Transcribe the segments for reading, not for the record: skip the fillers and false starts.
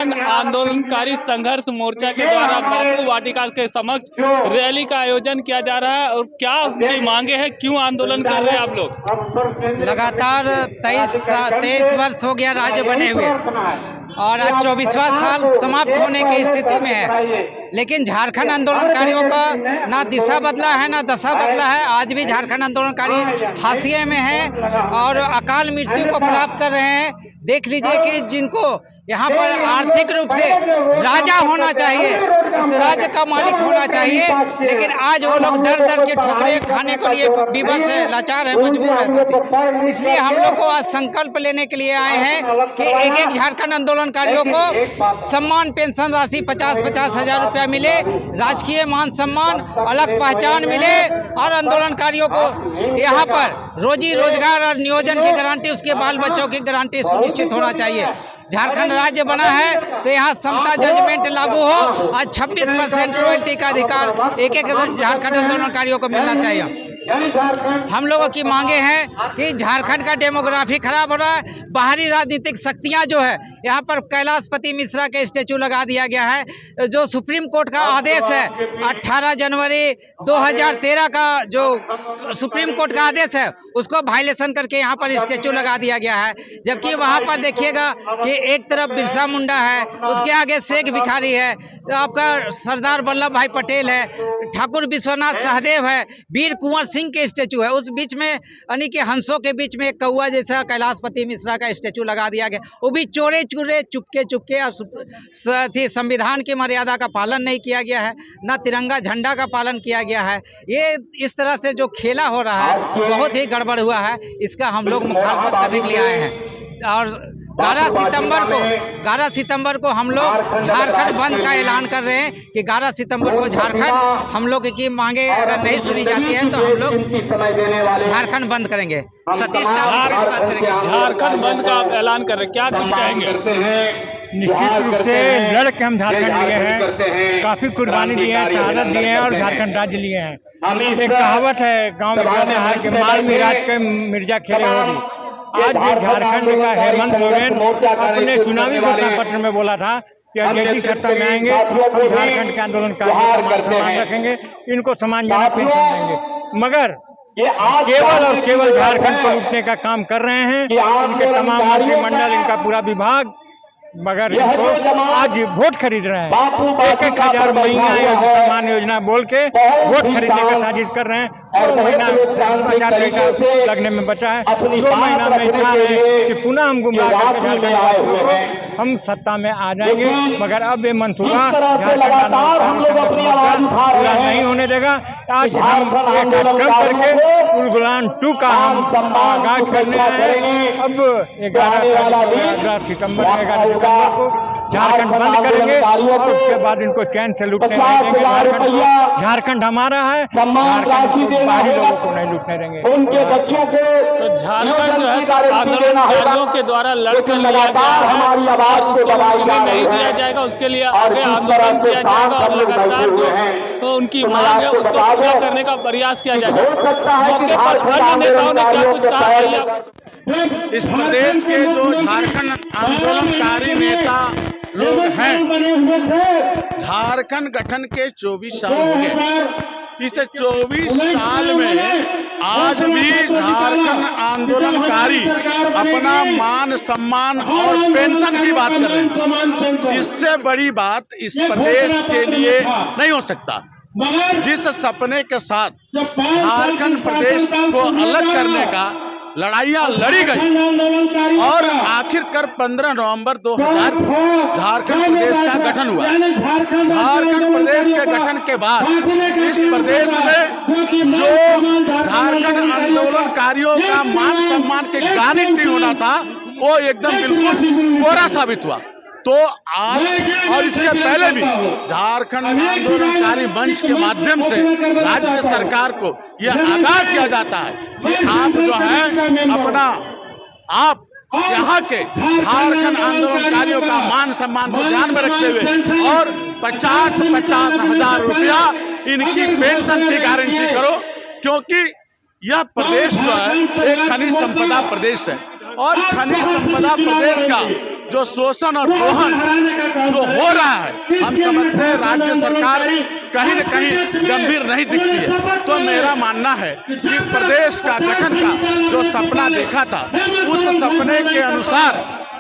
आंदोलनकारी संघर्ष मोर्चा के द्वारा बापू वाटिका के समक्ष रैली का आयोजन किया जा रहा है। और क्या उनकी मांगे हैं, क्यों आंदोलन कर रहे हैं आप लोग? लगातार 23 वर्ष हो गया राज्य बने हुए और आज 24वां साल समाप्त होने की स्थिति में है, लेकिन झारखंड आंदोलनकारियों का ना दिशा बदला है ना दशा बदला है। आज भी झारखंड आंदोलनकारी हाशिए में है और अकाल मृत्यु को प्राप्त कर रहे हैं। देख लीजिए कि जिनको यहाँ पर आर्थिक रूप से राजा होना चाहिए, इस राज्य का मालिक होना चाहिए, लेकिन आज वो लोग दर दर के ठोकरें खाने के लिए विवश है, लाचार है, मजबूर है। इसलिए हम लोग को आज संकल्प लेने के लिए आए हैं कि एक एक झारखंड आंदोलनकारियों को सम्मान पेंशन राशि 50-50 हजार रुपया मिले, राजकीय मान सम्मान, अलग पहचान मिले और आंदोलनकारियों को यहाँ पर रोजी रोजगार और नियोजन की गारंटी, उसके बाल बच्चों की गारंटी सुनिश्चित होना चाहिए। झारखंड राज्य बना है तो यहाँ समता जजमेंट लागू हो। आज 26% रॉयल्टी का अधिकार एक एक झारखंड आंदोलनकारियों को मिलना चाहिए। हम लोगों की मांगे हैं कि झारखंड का डेमोग्राफी खराब हो रहा है, बाहरी राजनीतिक शक्तियां जो है, यहाँ पर कैलाशपति मिश्रा के स्टेचू लगा दिया गया है। जो सुप्रीम कोर्ट का आदेश है 18 जनवरी 2013 का जो सुप्रीम कोर्ट का आदेश है, उसको वायलेशन करके यहाँ पर स्टेचू लगा दिया गया है। जबकि वहाँ पर देखिएगा कि एक तरफ बिरसा मुंडा है, उसके आगे शेख भिखारी है, तो आपका सरदार वल्लभ भाई पटेल है, ठाकुर विश्वनाथ सहदेव है, वीर कुंवर सिंह के स्टेचू है, उस बीच में यानी कि हंसों के बीच में एक कौआ जैसा कैलाशपति मिश्रा का स्टेचू लगा दिया गया। वो भी चोरे चुरे चुपके चुपके और संविधान की मर्यादा का पालन नहीं किया गया है, न तिरंगा झंडा का पालन किया गया है। ये इस तरह से जो खेला हो रहा है बहुत ही गड़बड़ हुआ है। इसका हम लोग मुखालफत करने के लिए आए हैं और 11 सितंबर को हम लोग झारखंड बंद का ऐलान कर रहे हैं कि 11 सितंबर को झारखंड, हम लोग की मांगे अगर नहीं सुनी जाती है तो हम लोग झारखंड बंद करेंगे। सतीश झारखंड बंद का आप ऐलान कर रहे हैं, क्या कुछ कहेंगे? निश्चित रूप से लड़ के हम झारखंड लिए हैं, काफी कुर्बानी दिए हैं, शहादत दिए हैं और झारखंड राज्य लिए हैं। एक कहावत है गांव में कहते हैं कि माल मिराज के मिर्जा खेले होगी। आज भी झारखंड का हेमंत सोरेन अपने चुनावी घोषणा पत्र में बोला था कि यदि सत्ता में आएंगे हम झारखंड के आंदोलनकारियों का मान सम्मान रखेंगे, इनको सम्मानजनक पेंशन देंगे। मगर केवल और केवल झारखंड को लूटने का काम कर रहे हैं। इनके तमाम मंत्रिमंडल, इनका पूरा विभाग, मगर इनको आज वोट खरीद रहे हैं। 1,000 महीना सम्मान योजना बोल के वोट खरीदने का साजिश कर रहे हैं। 2 महीना प्रचार लगने में बचा है। 2 महीना में इतना है कि पुनः हम गुमराह करके हम सत्ता में आ जाएंगे, मगर अब ये मंसूबा पूरा नहीं होने देगा। आज हम एक कार्यक्रम करके उलगुलान 2 का हम आगाज करने आए हैं। अब 11 सितंबर को झारखंड बंद करेंगे और उसके बाद इनको चैन से लूटने नहीं देंगे। झारखंड हमारा है, बाहरी लोगों को नहीं लूटने देंगे। उनके बच्चों को तो झारखंड जो है आंदोलनकारियों के द्वारा लड़कर लगातार हमारी आवाज को नहीं दिया जाएगा, उसके लिए आगे आंदोलन किया जाएगा और लगातार जो तो उनकी मांग है उसको पूरा करने का प्रयास किया जाएगा। मौके पर अन्य नेताओं ने क्या कुछ कहा? इस प्रदेश के जो झारखंड आंदोलनकारी नेता लोग हैं, झारखंड गठन के 24 साल हो गए। इस 24 साल में आज भी झारखंड आंदोलनकारी अपना मान सम्मान और पेंशन की बात कर रहे हैं। इससे बड़ी बात इस प्रदेश के लिए नहीं हो सकता। जिस सपने के साथ झारखंड प्रदेश को अलग करने का लड़ाइयाँ लड़ी गई और आखिरकार 15 नवंबर 2000 झारखंड प्रदेश का गठन हुआ। झारखंड प्रदेश के गठन के बाद इस प्रदेश में जो झारखंड आंदोलनकारियों का मान सम्मान के गारंटी होना था वो एकदम बिल्कुल कोरा साबित हुआ। तो आज और इसके पहले भी झारखंड आंदोलनकारी मंच के माध्यम से राज्य सरकार को यह आगाह किया जाता है कि आप जो है अपना आप यहाँ के झारखंड आंदोलनकारियों का मान सम्मान को ध्यान में रखते हुए और 50-50 हजार रुपया इनकी पेंशन की गारंटी करो, क्योंकि यह प्रदेश जो है एक खनिज संपदा प्रदेश है और खनिज संपदा प्रदेश का जो शोषण और दोहन जो हो रहा है, हम समझते हैं राज्य सरकार कहीं न कहीं गंभीर नहीं दिखती है। तो मेरा मानना है कि प्रदेश का गठन का जो सपना देखा था, उस सपने के अनुसार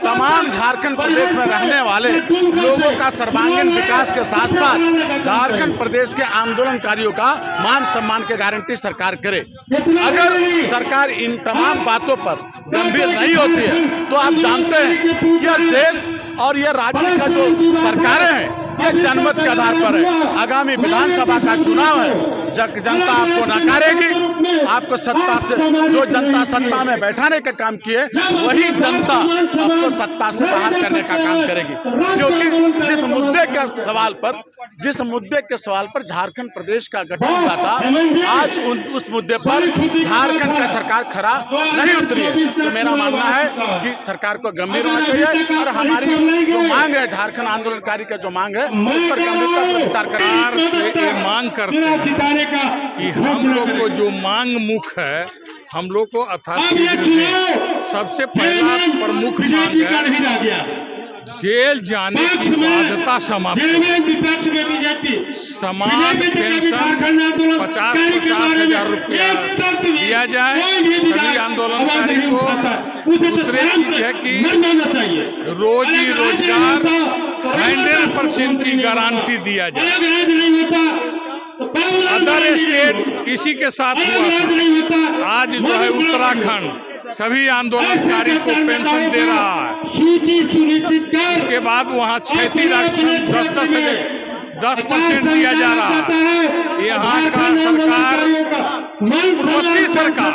तमाम झारखंड प्रदेश में रहने वाले लोगों का सर्वांगीण विकास के साथ साथ झारखंड प्रदेश के आंदोलनकारियों का मान सम्मान की गारंटी सरकार करे। अगर सरकार इन तमाम बातों पर गंभीर नहीं होती है तो आप जानते हैं कि यह देश और यह राज्य का जो सरकारें हैं ये जनमत के आधार पर है। आगामी विधानसभा का चुनाव है, जनता आपको नकारेगी। आपको सत्ता से जो जनता सत्ता में बैठाने का काम किए वही जनता आपको सत्ता से बाहर करने का काम करेगी। क्योंकि जिस मुद्दे के सवाल पर झारखंड प्रदेश का गठन हुआ था, आज उस मुद्दे पर झारखंड का सरकार खरा नहीं उतरी है। तो मेरा मानना है कि सरकार को गंभीर होना चाहिए और हमारी जो मांग है, झारखंड आंदोलनकारी का जो मांग है उस पर गंभीरता से विचार करें। ये मांग करते हैं कि हम लोग को जो मांग मुख्य है, हम लोग को सबसे पहला प्रमुख मांग है जेल जाने की बाध्यता समाप्त, समान पेंशन 50,000 रुपया दिया जाए सभी आंदोलनकारी को। दूसरी चीज है कि रोजी रोजगार 100% की गारंटी दिया जाए। अदर स्टेट इसी के साथ हुआ था। आज जो है उत्तराखंड सभी आंदोलनकारी को पेंशन दे रहा है। उसके बाद वहाँ क्षतिपूर्ति राशि 10% दिया जा रहा है। यहाँ का सरकार पूर्ववर्ती सरकार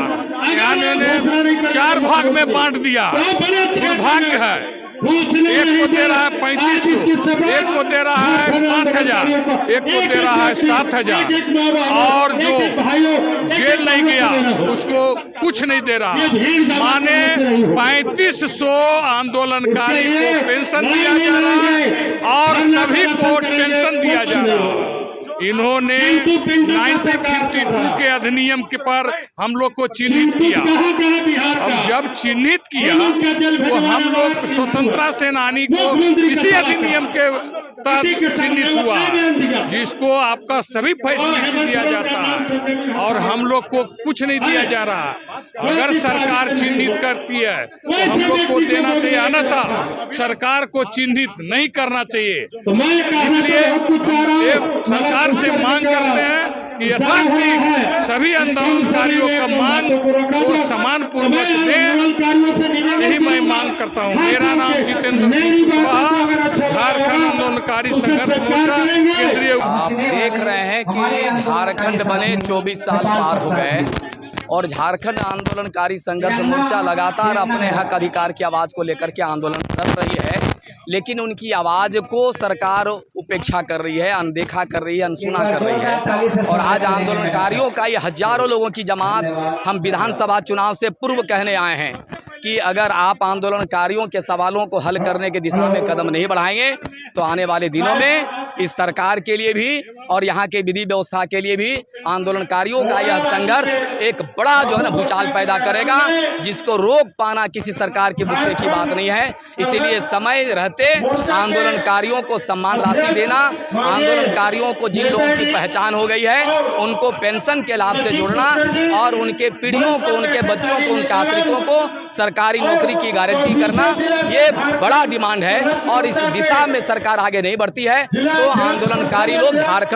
यहाँ ने 4 भाग में बांट दिया। दुर्भाग्य है, एक को दे रहा है 3500, एक को दे रहा है 5000, एक को दे रहा है 7000 और जो जेल नहीं गया उसको कुछ नहीं दे रहा। माने 3500 आंदोलनकारी को पेंशन दिया जा रहा है और सभी को पेंशन दिया जा रहा है। इन्होंने 1952 के अधिनियम के पर हम लोग को चिन्हित किया। अब जब चिन्हित किया तो हम लोग स्वतंत्रता सेनानी को इसी अधिनियम के तहत चिन्हित हुआ, जिसको आपका सभी फैसिलिटी दिया जाता है और हम लोग को कुछ नहीं दिया जा रहा। अगर सरकार चिन्हित करती है तो हम लोग को देना चाहिए, अन्यथा सरकार को चिन्हित नहीं करना चाहिए। इसलिए सरकार से मांग करते हैं कि यथाशीघ्र सभी आंदोलनकारियों का मांग को समान पूर्वक दें। यही मैं मांग करता हूँ। मेरा नाम जितेंद्र झारखंड आंदोलनकारी संघर्ष मोर्चा केंद्रीय। आप देख रहे हैं कि झारखंड बने 24 साल पार हो गए और झारखंड आंदोलनकारी संघर्ष मोर्चा लगातार अपने हक अधिकार की आवाज़ को लेकर के आंदोलन कर रही है, लेकिन उनकी आवाज़ को सरकार उपेक्षा कर रही है, अनदेखा कर रही है, अनसुना कर रही है। और आज आंदोलनकारियों का ये हजारों लोगों की जमात हम विधानसभा चुनाव से पूर्व कहने आए हैं कि अगर आप आंदोलनकारियों के सवालों को हल करने की दिशा में कदम नहीं बढ़ाएंगे तो आने वाले दिनों में इस सरकार के लिए भी और यहाँ के विधि व्यवस्था के लिए भी आंदोलनकारियों का यह संघर्ष एक बड़ा जो है ना भूचाल पैदा करेगा, जिसको रोक पाना किसी सरकार की मुश्किल की बात नहीं है। इसीलिए समय रहते आंदोलनकारियों को सम्मान राशि देना, आंदोलनकारियों को जिन लोगों की पहचान हो गई है उनको पेंशन के लाभ से जोड़ना और उनके पीढ़ियों को, उनके बच्चों को, उनके आश्रितों को सरकारी नौकरी की गारंटी करना, ये बड़ा डिमांड है। और इस दिशा में सरकार आगे नहीं बढ़ती है तो आंदोलनकारी लोग झारखंड